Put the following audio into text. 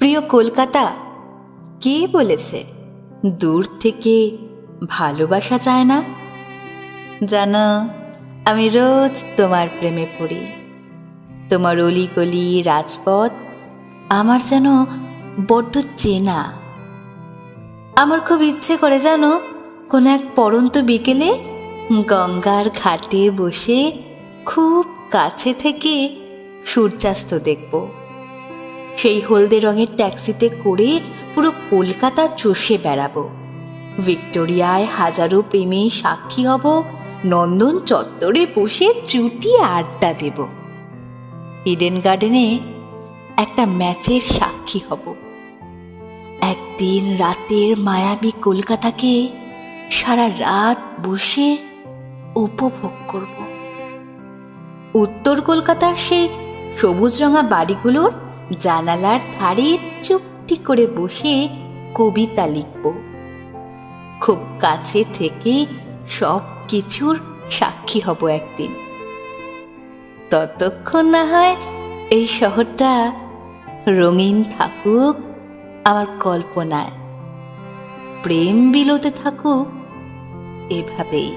প্রিয় কলকাতা, কে বলেছে দূর থেকে ভালোবাসা যায় না? জানো, আমি রোজ তোমার প্রেমে পড়ি। তোমার অলিগলি রাজপথ আমার যেন বড্ড চেনা। আমার খুব ইচ্ছে করে জানো, কোনো এক পড়ন্ত বিকেলে গঙ্গার ঘাটে বসে খুব কাছে থেকে সূর্যাস্ত দেখব। সেই হলদে রঙের ট্যাক্সিতে করে পুরো কলকাতা চষে বেড়াবো। ভিক্টোরিয়ায় হাজারো প্রেমে সাক্ষী হব, নন্দন চত্বরে বসে চুটি আড্ডা দেব। ইডেন গার্ডেনে একটা ম্যাচের সাক্ষী হব। একদিন রাতের মায়াবী কলকাতাকে সারা রাত বসে উপভোগ করব। উত্তর কলকাতার সেই সবুজ রঙা বাড়িগুলোর জানালার ধারে চুপটি করে বসে কবিতা লিখব। খুব কাছে থেকে সব কিছুর সাক্ষী হব একদিন। ততক্ষণ না হয় এই শহরটা রঙিন থাকুক আমার কল্পনায়, প্রেম বিলোতে থাকুক এভাবেই।